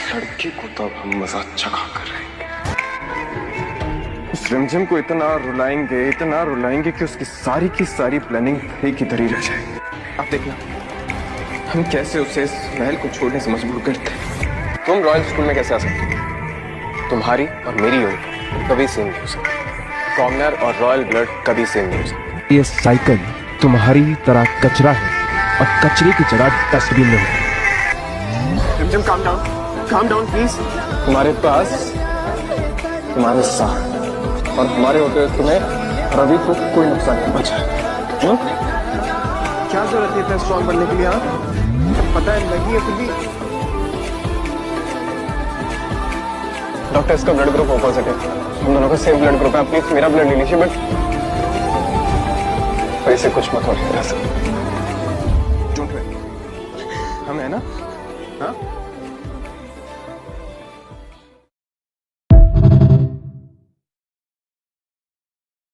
लड़की को तो अब हम मजा चखा कर रहेंगे। उस रिमझिम को इतना रुलाएंगे कि उसकी सारी की सारी प्लानिंग एक ही रह जाएगी। आप देखना हम कैसे उसे इस महल को छोड़ने से मजबूर करते हैं। तुम रॉयल स्कूल में कैसे आ सकती हो? तुम्हारी और मेरी यूनिट कभी सेम नहीं हो सकती। कॉमनर और रॉयल ब्लड कभी सेम नहीं हो सकती। ये साइकिल तुम्हारी तरह कचरा है और कचरे की जगह डस्टबिन में है। रिमझिम काम डाउन प्लीज। तुम्हारे पास तुम्हारे साथ और हमारे होते हुए तुम्हें रवि को कोई नुकसान नहीं पहुंचा। क्या जरूरत है इतना स्ट्रॉन्ग बनने के लिए? आप पता है लगी है फिर भी। डॉक्टर इसका ब्लड ग्रुप ऑपोजिट है, हम दोनों का सेम ब्लड ग्रुप है। प्लीज मेरा ब्लड ले लीजिए, बट ऐसे कुछ मत होने। डोंट वरी, हम है ना? हाँ